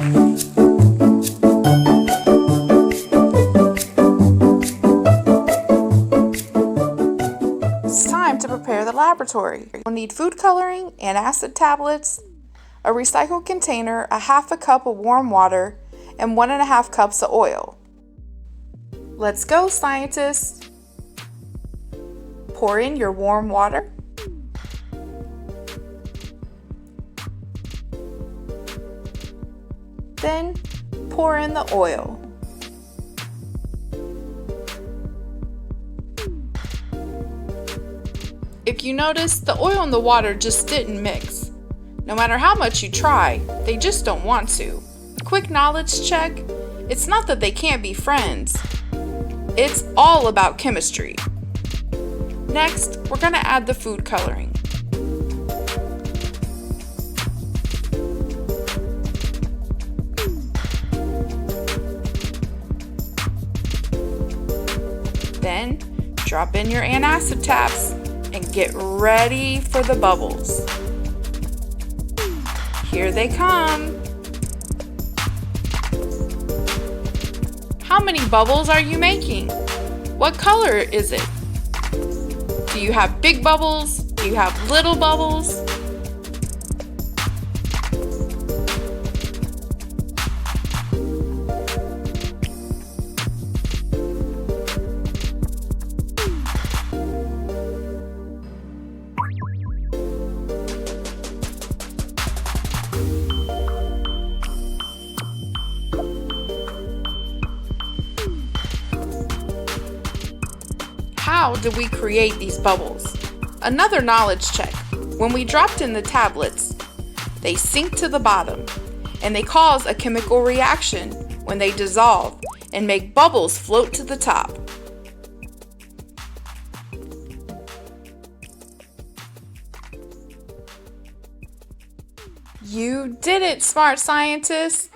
It's time to prepare the laboratory. You'll need food coloring, antacid tablets, a recycled container, a half a cup of warm water, and 1.5 cups of oil. Let's go, scientists! Pour in your warm water. Then pour in the oil. If you notice, the oil and the water just didn't mix. No matter how much you try, they just don't want to. Quick knowledge check, it's not that they can't be friends. It's all about chemistry. Next, we're going to add the food coloring. Then, drop in your antacid tabs and get ready for the bubbles. Here they come. How many bubbles are you making? What color is it? Do you have big bubbles? Do you have little bubbles? How do we create these bubbles? Another knowledge check. When we dropped in the tablets, they sink to the bottom and they cause a chemical reaction when they dissolve and make bubbles float to the top. You did it, smart scientists!